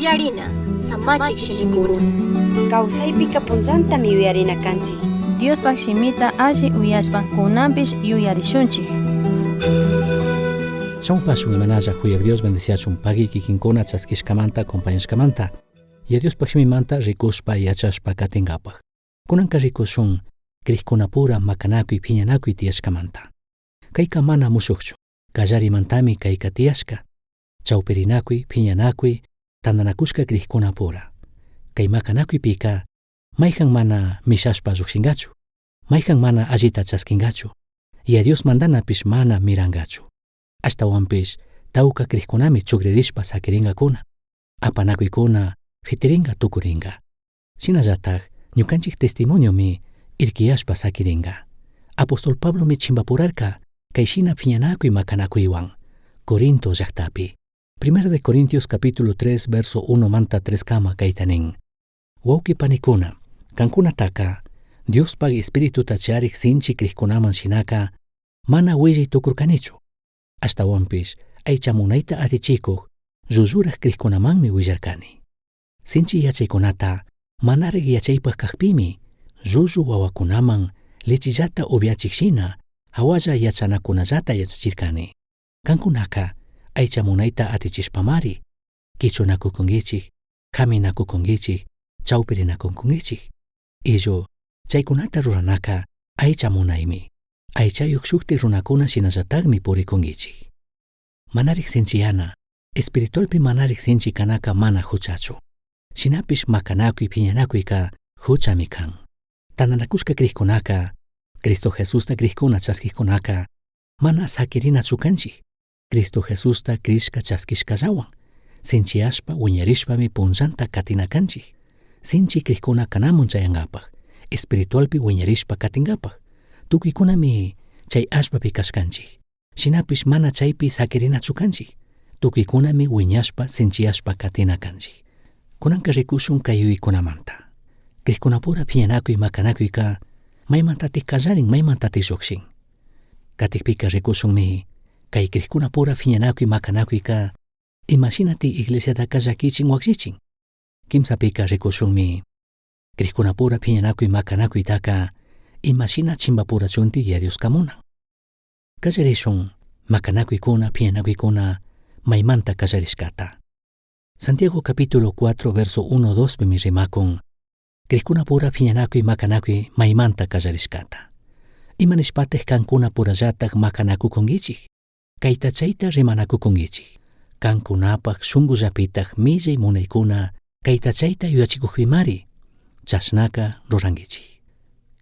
Yuyarina, samachik shimikuna. Kawsaypika punllantami yuyarina kanchik. Diospak shimita alli uyashpa kunanpish yuyarishunchik. Shamunpashun imanalla huyaq Dios bendiciachun pagi kikinkuna chaskishkamanta acompañashkamanta. Y Diospak shimimanta rikushpa yachashpa katingapaj. Kunanka rikushun kriqkunapura makanakuy phiñanakuy tiyashkamanta. Kayka mana mushuqchu. Kallarimantami kayka tiyashka. Chawpirinakuy, phiñanakuy, tandanakushka kriqkunapura. Kay makanakuypika mayjan mana mishashpa lluqshingachu. Mayjan mana allita chaskingachu. Y a Dios mandanapish mana mirangachu. Ashtawanpish tawka kriqkunami chuqririshpa sakiringakuna. Apanakuykuna fitiringa tukuringa. Shinallataj ñukanchik testimoniomi irkiyashpa sakiringa. Apostol Pablo mi chimbapurarka kayshina phiñanakuy makanakuywan Corinto llaqtapi. 1 de Corintios capítulo 3 verso 1 manta 3 kama kaytanin. Wawki panikuna, kankunataka Diospag espirituta charik sinchi kriqkunaman shinaka mana willay tukurkanichu. Ashtawanpish aychamunayta atichikuq llulluraq kriqkunamanmi willarkani. Sinchi yachaykunata manarik yachaypaq kaqpimi llullu wawakunaman lechillata upiachikshina hawalla yachanakunallata yachachirkani. Kankunaka aychamunayta atichishpamari kichunakukunkichik, haminakukunkichik, chawpirinakukunkichik. Illo chaykunata ruranaka aychamunaymi. Aychayuq shukti runakuna shinallataqmi purikunkichik. Manarik sinchiyana, espiritualpi manarik sinchi kanaka mana huchachu. Shinapish makanakuy phiñanakuyka huchami kan. Tandanakushka kriqkunaka, Cristo Jesusta kriqkuna chaskijkunaka mana sakirinachu kanchik. Cristo Jesusta krishka chaskishkallawan, sinchiyashpa wiñarishpami punllanta katina kanchik. Sinchi kriqkuna kanamun chayangapaj, espiritualpi wiñarishpa katingapaj. Tukuykunami chay ashpapi kashkanchik. Shinapish mana chaypi sakirinachu kanchik. Tukuykunami wiñashpa sinchiyashpa katina kanchik. Kunanka rikushun kay yuykunamanta. Kriqkunapura phiñanakuy makanakuyka maymantatik kallarin maymantatik lluqshin. Katikpika rikushunmi kay kriqkunapura phiñanakuy makanakuyka imashinati iglesiata kallakichin waqsichin. Kimsapika rikushunmi kriqkunapura phiñanakuy makanakuytaka imashina chimbapurachunti yariuskamuna. Kallarishun makanakuykuna phiñanakuykuna maymanta kallarishkata. Santiago capítulo 4 verso 1-2 pimi rimakun kriqkunapura phiñanakuy makanakuy maymanta kallarishkata. Imanishpatej kankuna purallataq makanakukunkichik. Kayta chayta rimanakukunkichik. Kankunapaq shunqullapitaj millay munaykuna kayta chayta yuyachikuqpimari chashnaka rurankichik.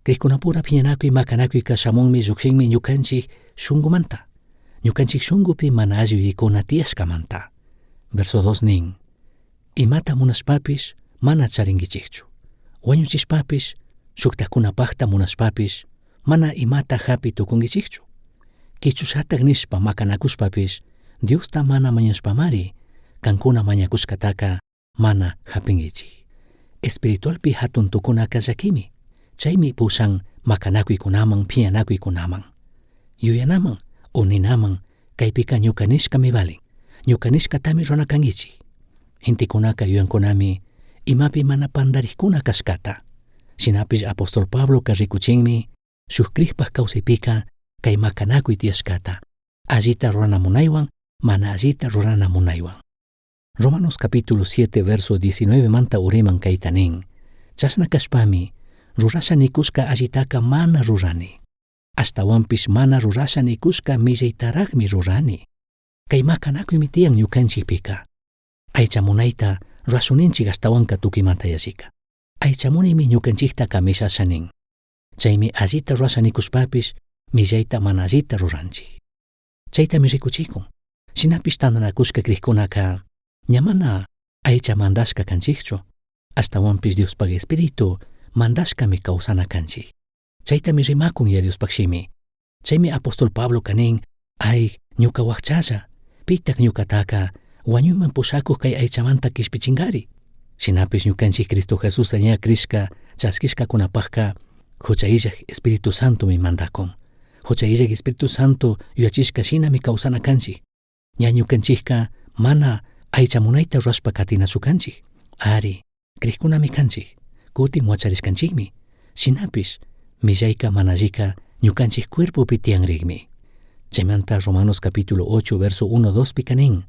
Kriqkunapura phiñanakuy makanakuyka shamunmi lluqshinmi ñukanchik shunqumanta. Ñukanchik shunqupi mana alli yuyaykuna tiyashkamanta. Verso 2 nin: imata munashpapish mana charinkichikchu. Wañuchishpapish shuktaqkunapaqta munashpapish mana imata hapi tukunkichikchu. Kichushataq nishpa makanakushpapish Diosta mana mañashpamari kankuna mañakushkataka mana hapinkichik. Espiritualpi hatun tukuna kallakimi. Chaymi pushan makanakuykunaman phiñanakuykunaman. Yuyanaman o ninaman kaypika ñuka nishkami valin. Ñuka nishkatami runakankichik. Hintikunaka yuyankunami imapi mana pandarikuna kashkata. Shinapish apostol Pablo rikuchinmi shuk kriqpaq kawsaypika kay makanakuy tiyashkata. Allita ruranamunaywan, mana allita ruranamunaywan. Romanos capítulo 7 verso 19 manta uriman kaytanin. Chashna kashpami rurasha nikushka allitaka mana rurani. Ashtawanpish mana rurasha nikushka millaytaraqmi rurani. Kay makanakuymi tiyan ñukanchikpika. Aychamunayta rurasuninchik ashtawanka tukimanta yashika. Aychamunimi ñukanchikta kamishashanin. Chaymi allita rurasha nikushpapish millayta mana allita ruranchik. Chaytami rikuchikun. Shinapish tandanakushka kriqkunaka ñamana aycha mandashka kanchikchu. Ashtawanpish Diospag espiritu mandashkami kawsana kanchik. Chaytami rimakun ya Diospagshimi. Chaymi apostol Pablo kanin ay ñuka waqchalla pitaq ñukataka wañuyman pushakuq kay aychamanta kishpichingari. Shinapish ñukanchik Cristo Jesusta ña krishka chaskishkakunapaqqa huchayllaq Espíritu Santo mi mandakun. Huchayllaq Espíritu Santo yuyachishka shinami kawsana kanchik. Ña ñukanchikqa mana aychamunayta rurashpa katinachukanchik. Ari, kriqkunami kanchik, kutin wacharishkanchikmi. Shinapish, millayka manallika ñukanchik cuerpopi tiyanrikmi. Chaymanta Romanos capítulo 8 verso 1-2 pi kanin.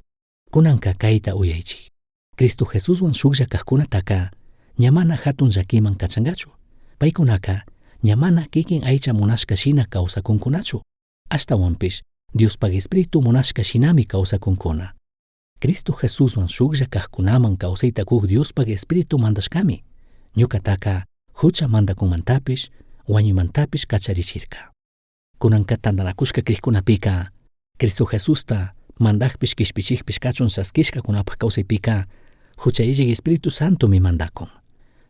Kunanka kayta uyaychik. Cristo Jesuswan shuklla kaqkunataka ñamana hatun llakiman kachangachu. Paykunaka ñamana kikin aycha munashka shina kawsakunkunachu. Ashtawanpish Diospag Espiritu munashka shinami kawsakunkuna. Cristo Jesuswan shuklla kaqkunaman kawsayta kuk Diospag Espiritu mandashkami. Ñukataka hucha mandakunmantapish wañuymantapish kacharichirka. Kunanka tantanakushka kriqkunapika Cristo Jesusta mandakpish kishpichikpish kachun saskishka kunapaq kawsaypika hucha illak Espiritu Santo mi mandakun.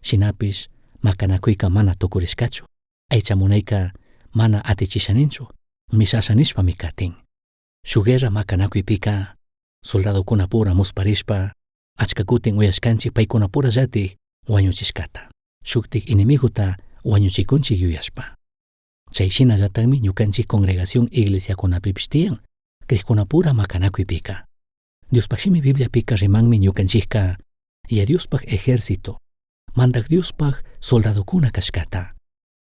Shinapish makanakuyka mana tukurishkachu. Aychamunayka mana atichishaninchu. Mishashanishpami katin. Shuk guerra makanakuypika soldadokuna pura musparishpa achka kutin uyashkanchik paykuna pura llatik wañuchishkata. Shuktik inimiguta wañuchikunchik yuyashpa. Chayshina llatakmi ñukanchik congregación iglesiakunapipish tiyan kriqkuna pura makanakuypika. Diospagshimi Bibliapika rimanmi ñukanchikka Diospag ejército, mandak Diospag soldadokuna kashkata.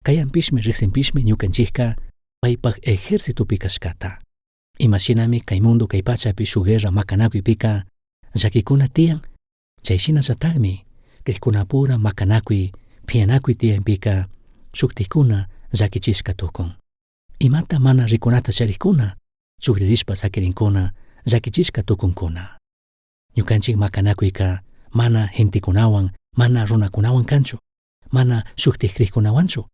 Kayanpishmi riqsinpishmi ñukanchikka paypag ejércitopi kashkata. Imashinami kay mundo kay pachapi shuk guerra makanakuypika llakikuna tiyan. Chayshina llatakmi kriqkuna pura makanakuy phiyanakuy tiyanpika shuktikuna llakichishka tukun. Imata mana rikunata charikkuna chukririshpa sakirinkuna llakichishka tukunkuna. Ñukanchik makanakuyka mana gentikunawan, mana runakunawan kanchu, mana shuktik kriqkunawanchu.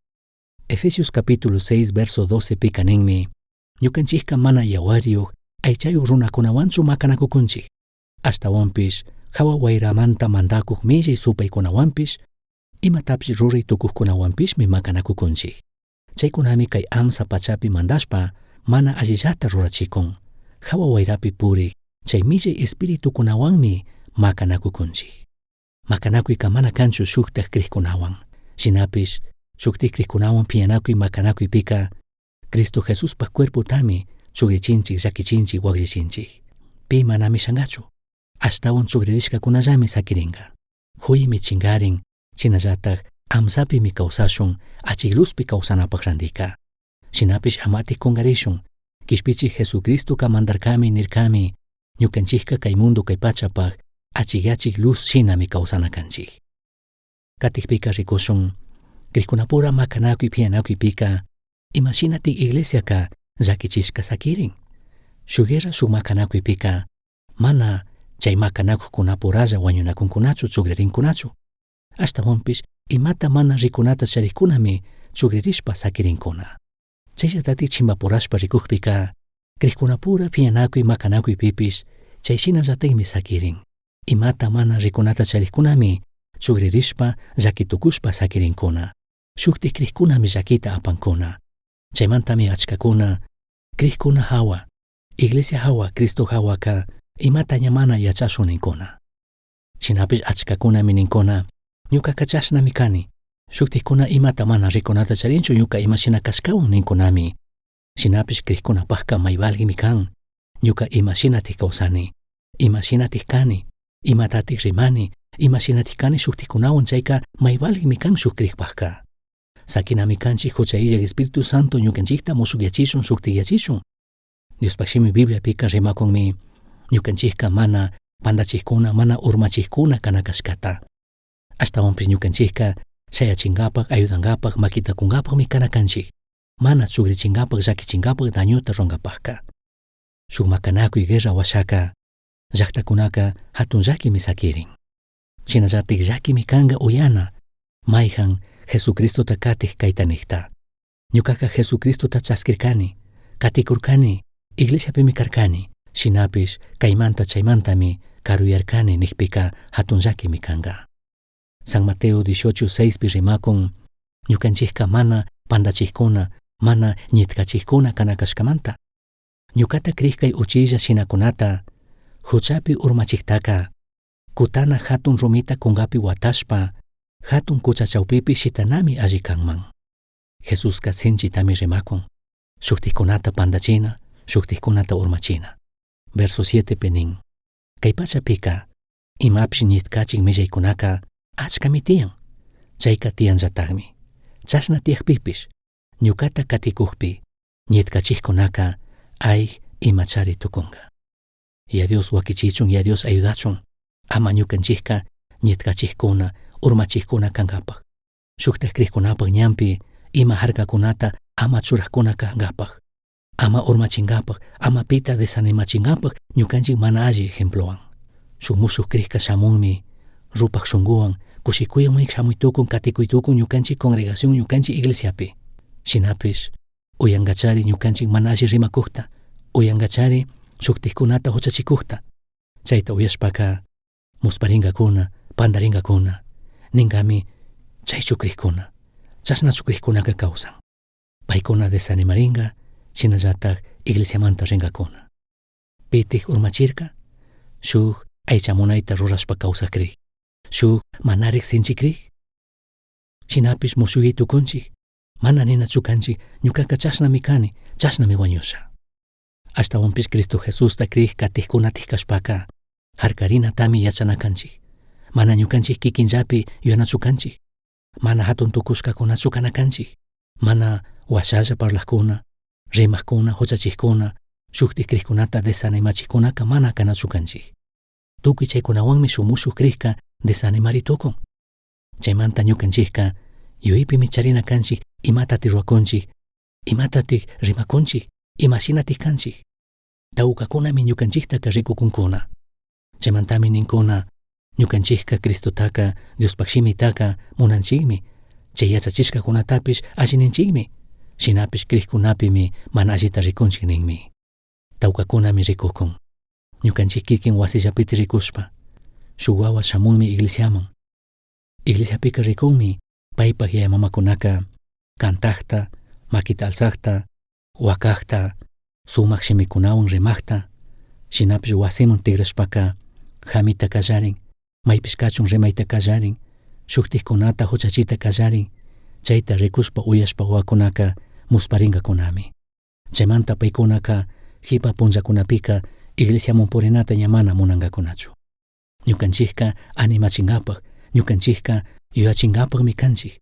Efesios capítulo 6 verso 12 pi kaninmi ñukanchikka mana yawariyuq aychayuq runakunawanchu makanakukunchik. Ashtawanpish hawa wayramanta mandakuq millay supaykunawanpish imatapish ruray tukuqkunawanpishmi makanakukunchik. Chaykunami kay amsa pachapi mandashpa mana allillata rurachikun. Hawa wayrapi purik chay millay espiritukunawanmi makanakukunchik. Makanakuyka mana kanchu shuktik kriqkunawan. Shinapish shuktik kriqkunawan phiyanakuy makanakuypika Cristo Jesuspag cuerpotami chugrichinchik, llakichinchik, wakllichinchik. Pi manami shangachu. Ashtawan chugririshkakunallami sakiringa. Huymi chingarin, chinallatak amsapimi kawsashun, achikluspi kawsanapaq randika. Shinapish amatik kungarishun, kishpichik Jesucristoka mandarkami nirkami, ñukanchikka kay mundo kay pachapaq achigachik luz shinami kawsanakanchik. Katikpika rikushun, kriqkunapura makanakuy phiyanakuypika imashinatik iglesiaka llakichishka sakirin. Shuk guerra shuk makanakuypika mana chay makanakuqkunapuralla wañunakunkunachu chukririnkunachu. Ashtawanpish imata mana rikunata charikunami chukririshpa sakirinkuna. Chayllatatik chimbapurashpa rikukpika kriqkunapura phiyanakuy makanakuypipish chayshina llatakmi sakirin. Imata mana rikunata charikunami chukririshpa llakitukushpa sakirinkuna. Shuktik kriqkunami llakita apankuna. Chaymantami achkakuna kriqkuna hawa, iglesia hawa, Cristo hawaka imata ñamana yachashun ninkuna. Shinapish achkakunami ninkuna ñuka kachashnami kani. Shuktikuna imata mana rikunata charinchu ñuka imashina kashkawan ninkunami. Shinapish kriqkunapaqqa mayvalgimi kan. Ñuka imashinatik kawsani, imashinatik kani, imatatik rimani, imashinatik kani shuktikunawan chayka mayvalgimi kan shuk kriqpaqqa. Sakinami kanchik hucha illak Espiritu Santo ñukanchikta musukyachishun shuktikyachishun. Diospagshimi Bibliapika rimakunmi ñukanchikka mana pandachikuna, mana urmachikuna kanakashkata. Ashtawanpish ñukanchikka shayachinkapaq, ayudankapaq, makitakunkapaqmi kanakanchik. Mana chukrichinkapaq, llakichinkapaq dañuta runkapaqqa. Shuk makanakuy guerra washaka llaqtakunaka hatun llakimi sakirin. Shinallatik llakimi kanga uyana mayjan Jesucristota katik kaytanikta. Ñukaka Jesucristota chaskirkani, katikurkani, iglesiapimi karkani. Shinapish kaymanta chaymantami karuyarkani nikpika hatun llakimi kanga. San Mateo 18:6 pi rimakun ñukanchikka mana pandachikuna, mana ñitkachikuna kanakashkamanta. Ñukata kriqkay uchilla shinakunata huchapi urmachiktaka kutana hatun rumita kungapi watashpa hatun kuchachawpipi shitanami alli kanman. Jesuska sinchitami rimakun shuktikunata pandachina, shuktikunata urmachina. Verso 7 penin. Kay pachapika imapish nitkachik millaykunaka achkami tiyan. Chayka tiyanllataqmi chashna tiyakpipish ñukata katikukpi nitkachikkunaka ay imachari tukunga. Ya Dios wakichichun, ya Dios ayudachun ama ñukanchikka nitkachikuna urmachikuna kankapaq. Shuktaj krikkunapaq ñampi ima harkakunata ama churajkuna kankapaq, ama urmachinkapaq, ama pita desanimachinkapaq ñukanchik mana alli ejemplowan. Shuk musuq krikka shamunmi rupak shunkuwan kushikuywanmi shamuytukun katikuytukun ñukanchik congregación ñukanchik iglesiapi. Shinapish uyankachari ñukanchik mana alli rimakukta, uyankachari shuktikkunata huchachikukta. Chayta uyashpaka musparinkakuna, pandarinkakuna ninkami chay chukrikkuna, chashna chukrikunaka kawsan. Paykuna desanimarinka, shinallatak iglesiamanta rinkakuna. Pitik urmachirka, shuk aychamunayta rurashpa kawsakrik, shuk manarik sinchikrik. Shinapish mushuyitukunchik, mana ninachu kanchik ñukaka chashnami kani, chashnami wañusha. Ashtawanpish Cristo Jesusta krik katikkunatik kashpaka harkarinatami yachanakanchik. Mana ñukanchik kikinllapi yuyanachu kanchik, mana hatun tukushkakunachu kanakanchik, mana washalla parlakkuna, rimakkuna, huchachikkuna, shuktik krikkunata desanimachikkunaka mana kanachu kanchik. Tukuy chaykunawanmi shuk musuq krikka desanimaritukun. Chaymanta ñukanchikka yuyaypi charina kanchik imatatik ruwakunchik, imatatik rimakunchik, imashinatik kanchik. Tawkakunami ñukanchiktaka rikukunkuna. Chaymantami ninkuna ñukanchikka Cristotaka, Diospaq shimitaka munanchikmi, chay yachachishkakunatapish allininchikmi, shinapish krikkunapimi mana allita rikunchik ninmi. Tawkakunami rikukun. Ñukanchik kikin wasillapiti rikushpa, shuk wawa shamunmi iglesiaman. Iglesiapika rikunmi paypaq yayamamakunaka kantakta, makita alsaqta, wakaqta, sumaq shimikunawan rimakta, shinapish wasiman tigrashpaka hamita kallarin, maypish kachun rimayta kallarin, shuktikkunata huchachita kallarin, chayta rikushpa uyashpa wawakunaka musparinkakunami. Chaymanta paykunaka hipa punllakunapika iglesiamun purinata ña mana munankakunachu. Ñukanchikka animachinkapaq, ñukanchikka yuyachinkapaqmi kanchik,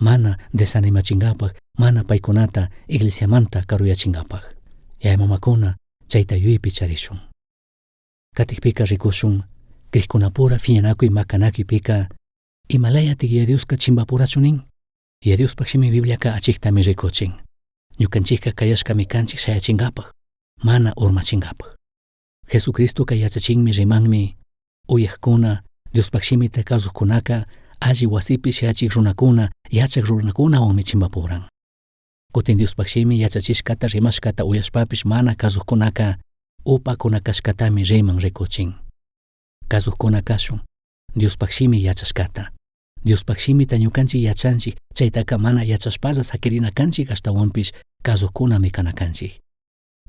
mana desanimachinkapaq, mana paykunata iglesiamanta karuyachinkapaq. Yayamamakuna chayta yuypi charishun. Katikpika rikushun krikkunapura fiñanakuy makanakuypika imalayatik ya Dioska chimpapurachu nin. Ya Diospaq shimi Bibliaka achiktami rikuchin. Ñukanchikka kayashkami kanchik shayachinkapaq, mana urmachinkapaq. Jesucristoka yachachinmi rimanmi uyakkuna Diospaq shimita kawsaqkunaka alli wasipi shayachik runakuna yachaq runakunawanmi chimpapuran. Kutin Diospaq shimi yachachishkata rimashkata uyashpapish mana kawsaqkunaka upakuna kashkatami riman rikuchin. Kawsaqkuna kashun Diospaq shimi yachashkata. Diospaq shimita ñukanchik yachanchik, chaytaka mana yachashpalla sakirina kanchik ashtawanpish kawsaqkunami kanakanchik.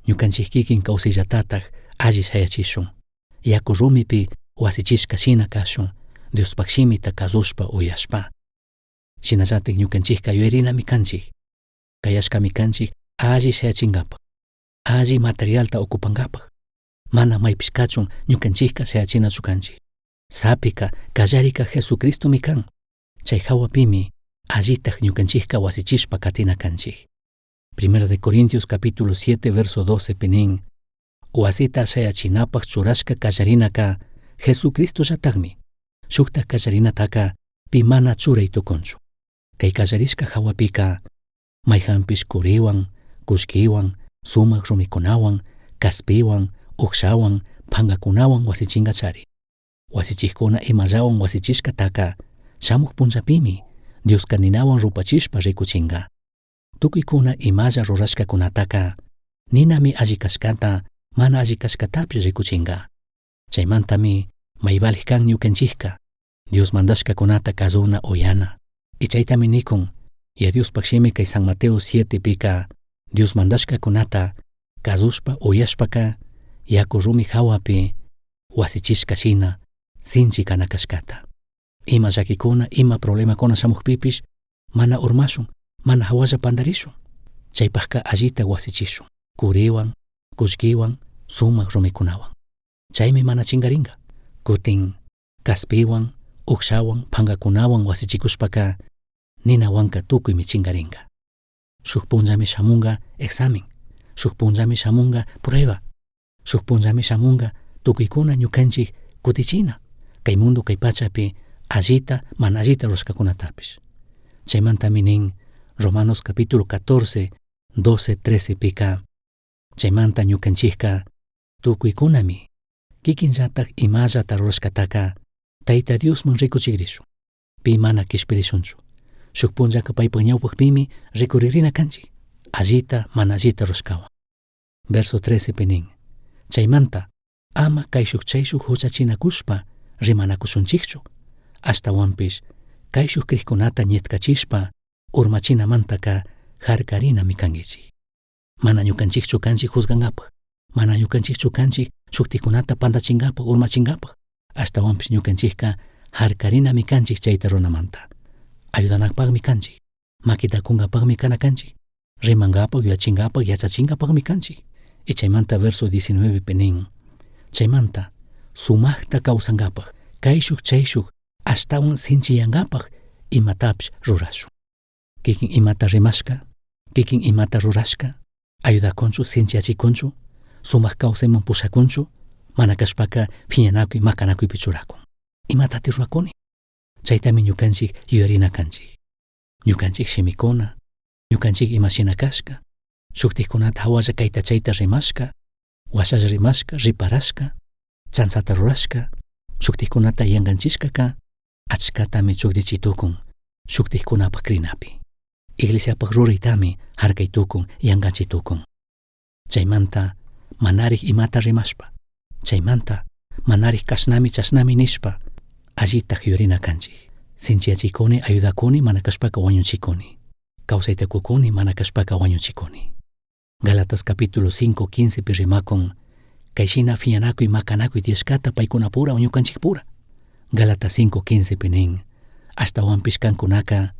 Ñukanchik kikin kawsayllatata alli shayachishun. Yaku rumipi wasichishka shina kashun Diospaq shimita kawsushpa uyashpa. Shinallatik ñukanchikka yuyarinami kanchik. Kayashkami kanchik alli shayachinkapaq, alli materialta okupankapaq. Mana maypish kachun ñukanchikka shayachinachu kanchik. Sapika kallarika Jesucristomi kan. Chay hawapimi allitaj ñukanchikka wasichishpa katina kanchik. Primera de Corintios capítulo 7 verso 12 pinin wasita shayachinapaq churashka kallarinaka Jesucristo llataqmi. Shukta kallarinataka pi mana churay tukunchu. Kay kallarishka hawapika mayhanpish kuriwan, kushkiwan, sumaq rumikunawan, kaspiwan, uqshawan, pankakunawan wasichinkachari. Wasichikkuna imallawan wasichishkataka shamuq punllapimi Dioska ninawan rupachishpa rikuchinka. Tukuykuna imalla rurashkakunataka ninami alli kashkata, mana alli kashkatapish rikuchinka. Chaymantami maybalik kan ñukanchikka Dios mandashkakunata kazuna uyana. Y chaytami nikun ya Diospaq shimi kay San Mateo 7 pika Dios mandashkakunata kazushpa uyashpaka yaku rumi hawapi wasichishka shina sinchi kanakashkata. Ima llakikuna, ima problemakuna shamuqpipish mana urmashun, mana hawalla pandarishun. Chaypaqka allita wasichishun, kuriwan, kushkiwan, sumaq rumikunawan. chaymi mana chingaringa. Kutin kaspiwan, ukshawan, pangakunawan wasichikushpaka ninawanka tukuymi chingaringa. Shuk punllami shamunga examen, shuk punllami shamunga prueba, shuk punllami shamunga tukuykuna ñukanchik kutichina kay mundo kay pachapi allita mana allita rushkakunatapish. Chaymantami nin Romanos capítulo 14, 12, 13 pika chaymanta ñukanchikka tukuykunami kikinllatak imallata rurashkataka Tayta Diosman rikuchigrishu, pi mana kishpirishunchu. Shuk punllaka paypak ñawpakpimi rikuririna kanchik allita mana allita rushkawan. Verso 13 pi nin chaymanta ama kay shuk chay shuk huchachinakushpa rimanakushunchikchu, ashtawanpish kay shuk krikkunata ñetkachishpa urmachinamantaka harkarinami kankichik. Mana ñukanchikchu kanchik juzgankapaq, mana ñukanchikchu kanchik shuktikunata pantachinkapak urmachinkapak, ashtawanpish ñukanchikka harkarinami kanchik chayta runamanta. Ayudanakpaqmi kanchik, makitakunkapaqmi kana kanchik, rimankapak, yuyachinkapak, yachachinkapaqmi kanchik. Y chaymanta verso 19 pi nin chaymanta sumakta kawsankapaq kay shuk chay shuk ashtawan sinchiyankapaq imatapish rurashun. Kikin imata rimashka, kikin imata rurashka, ayudakunchu, sinchiyachikunchu, sumak kawsayman pushakunchu, mana kashpaka phiñanakuy makanakuypi churakun. Imatati rurakuni. Chaytami ñukanchik yuyarina kanchik. Ñukanchik shimikuna, ñukanchik imashina kashka, shuktikunata hawalla kayta chayta rimashka, washalla rimashka, riparashka, chansata rurashka, shuktikunata yankanchishkaka, achkatami chukrichitukun shuktikunapaq krinapi. Iglesiapaq ruraytami harkaytukun, yankanchitukun. Chaymanta manarik imata rimashpa, chaymanta manarik kashnami chashnami nishpa, allitaq yurina kanchik. Sinchiyachikuni, ayudakuni, mana kashpaka wañuchikuni. Kawsaytakukuni, mana kashpaka wañuchikuni. Galatas capítulo 5, 15 pi rimakun kayshina phiñanakuy makanakuy tiyashkata paykunapura ñukanchikpura. Galatas 5, 15 pi nin ashtawanpish kankunaka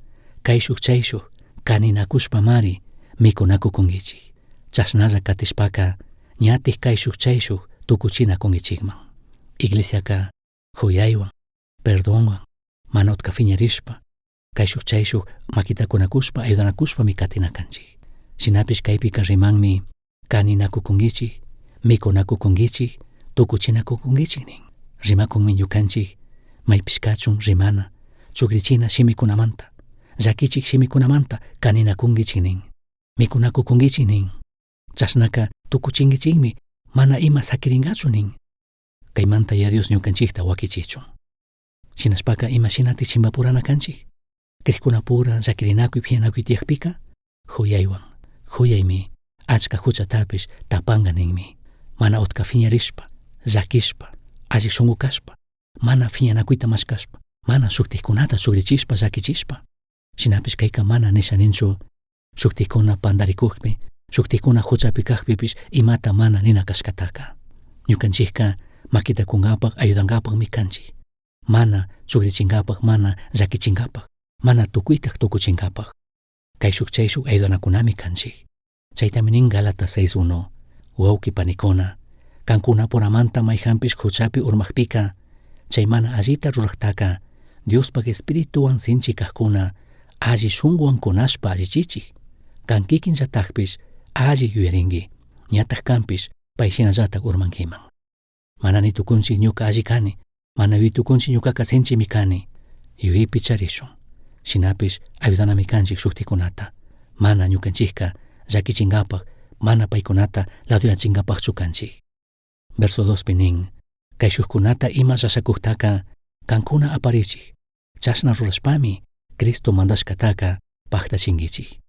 kay shuk chay shuk kaninakushpa mari mikunakukunkichik. Chashnalla katishpaka ñatik kay shuk chay shuk tukuchinakunkichikman. Iglesiaka huyaywan, perdonwan, mana utka phiñarishpa kay shuk chay shuk makitakunakushpa ayudanakushpami katinakanchik. Shinapish kaypika rimanmi kaninakukunkichik, mikunakukunkichik, tukuchinakukunkichik nin. Rimakunmi ñukanchik maypish kachun rimana chukrichina shimikunamanta, llakichik shimikunamanta kaninakunkichik nin, mikunakukunkichik nin. Chashnaka tukuchinkichikmi mana ima sakirinkachu nin. Kaymanta ya Dios ñukanchikta wakichichun. Shinashpaka imashinatik chimpapurana kanchik, krikkunapura llakirinakuy phiñanakuy tiyakpika huyaywan, huyaymi achka huchatapish tapanga ninmi. Mana utka phiñarishpa, llakishpa, allik shunqu kashpa, mana phiñanakuyta mashkashpa, mana shuktikunata shukrichishpa llakichishpa. Shinapish kayka mana nisha ninchu shuktikuna pandarikukpi, shuktikuna huchapi kaqpipish imata mana nina kashkataka. Ñukanchikka makitakunkapaq, ayudankapaqmi kanchik. Mana shukrichinkapaq, mana llakichinkapaq, mana tukuytaq tukuchinkapaq. Kay shuk chay shuk ayudanakunami kanchik. Chaytami nin Galatas 6:1 wawki panikuna, kankunapuramanta mayhampish huchapi urmaqpika chay mana allita ruraqtaka Diospak espirituwan sinchikaqkuna alli shunqwan kunashpa allichichik. Kan kikinllatakpish alli yuyarinki, ñataq kanpish payshinallataq urmankiman. Mana nitukunchik ñuka alli kani, mana yuytukunchik ñukaka sinchimi kani, yuyaypi charishun. Shinapish ayudanami kanchik shuktikunata, mana ñukanchikka llakichinkapaq, mana paykunata laduyachinkapaqchu kanchik. Verso 2 pi nin kay shukkunata ima llashakujtaka kankuna aparichik, chashna rurashpami Cristo mandashkataka paktachinkichik.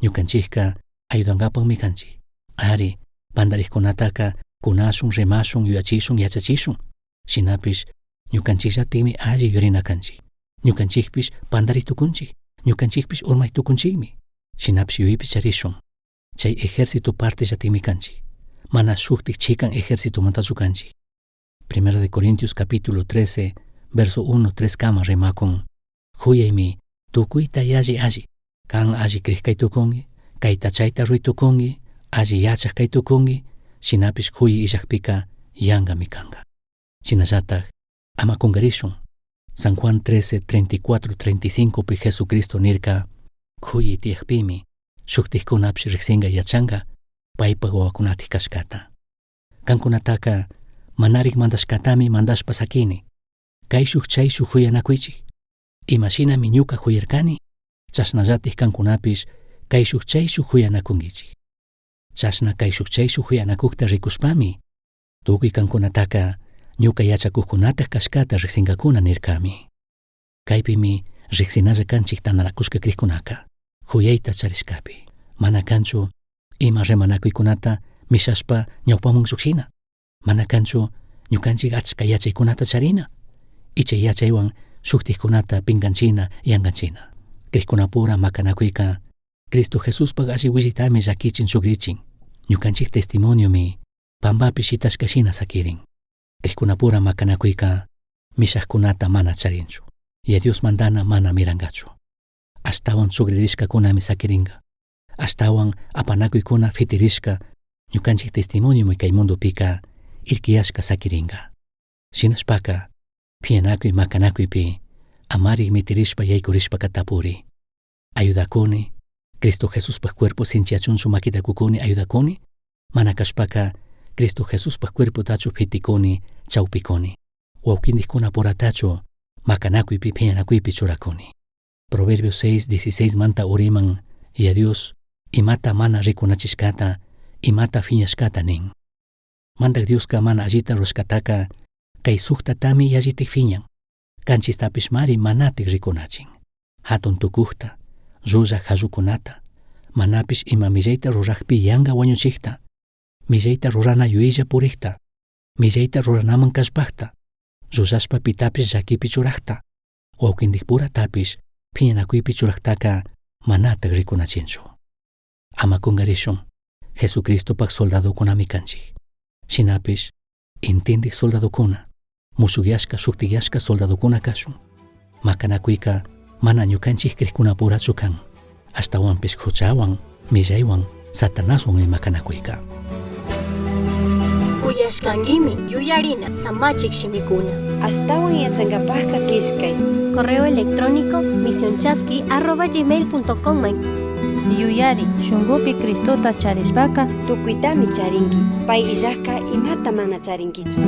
Ñukanchikka ayudankapaqmi kanchik. Ari pandarikkunataka kunashun, rimashun, yuyachishun, yachachishun. Shinapish ñukanchikllatikmi alli yurina kanchik. Ñukanchikpish pandaritukunchik, ñukanchikpish urmaytukunchikmi. Shinapish yuyaypi charishun. Chay ejército parte llatikmi kanchik. Mana shuktik chikan ejércitomantachu kanchik. 1 Corintios capítulo 13, verso 1-3 kama rimakun huyaymi tukuyta yalli alli, kan alli krikaytukunki, kayta chayta ruytukunki, alli yachaq kaytukunki, shinapish huyi illakpika yangami kanga. Chinallataj ama kungarishun. San Juan 13, 34, 35 pi Jesucristo nirka kuyi tiyakpimi shuktijkunapsh riksinga yachanga paypa wawakunatij kashkata. Kankunataka manarik mandashkatami mandashpa sakini. Kay shuk chay shuk huyanakuychik. Imashinami ñuka huyarkani, chashnallatij kankunapish kay shuk chay shuk huyanakunkichik. Chashna kay shuk chay shuk huyanakukta rikushpami tukuy kankunataka ñuka yachakuqkunataq kashkata riksinkakuna nirkami. Kaypimi riksinalla kanchik tanarakushka kriqkunaka huyayta charishkapi. Mana kanchu ima rimanakuykunata mishashpa ñawpamun shukshina. Mana kanchu ñukanchik achka yachaykunata charina. Ichay yachaywan shuktijkunata pinkanchina yankanchina. Kriqkunapura makanakuyka Cristo Jesuspak alli willitami llakichin shukrichin. Ñukanchik testimoniomi Pambapi shitashkashina sakirin. Kriqkunapura makanakuyka mishaqkunata mana charinchu. Y Dios mandana mana mirangachu. Ashtawan sugririshkakunami sakiringa. Ashtawan apanakuykuna fitirishka ñukanchik testimoniomi kay mundopika irkiyashka sakiringa. Shinashpaka piyanakuy makanakuypi amarik mitirishpa yaykurishpaka tapuri. Ayudakuni, Cristo Jesuspak cuerpo sinchiachunchu makitakukuni ayudakuni, mana kashpaka Cristo Jesuspak cuerpo tachu fitikuni chawpikuni. Wawkindijkuna poratachu makanakuypi piyanakuypi churakuni. Proverbios 6:16 manta uriman y Dios imata mana rikunachishkata imata fiñashkata nin. Mandak Dioska mana allita rushkataka kay suktatami yallitik fiñan. Kanchistapish mari manatik rikunachin. Hatun tukukta, ruraq harukunata, manapish ima millayta ruraqpi yanga wañuchikta, millayta rurana yuylla purikta, millayta ruranaman kashpakta, rurashpa pitapish llakipi churaqta, wawkindikpuratapish piñanakuypi churaqtaka manatak rikunachinchu. Ama kungarishun, Jesucristopak soldadokunami kanchik. Shinapish intindik soldadokuna, musukyashka shuktikyashka soldadokuna kashun. Makanakuyka mana ñukanchik kriqkunapurachu kan. Ashtawanpish huchawan, millaywan, satanaswan makanakuyka. Uyashkankimi yuyarina samachik shimikuna. Astawan yachankapajka kishkay. Correo electrónico misionchaski@gmail.com. Yuyari shungupi Cristota charishpaka Tukuitami charinki. Pay illajka imata mana charinkichu.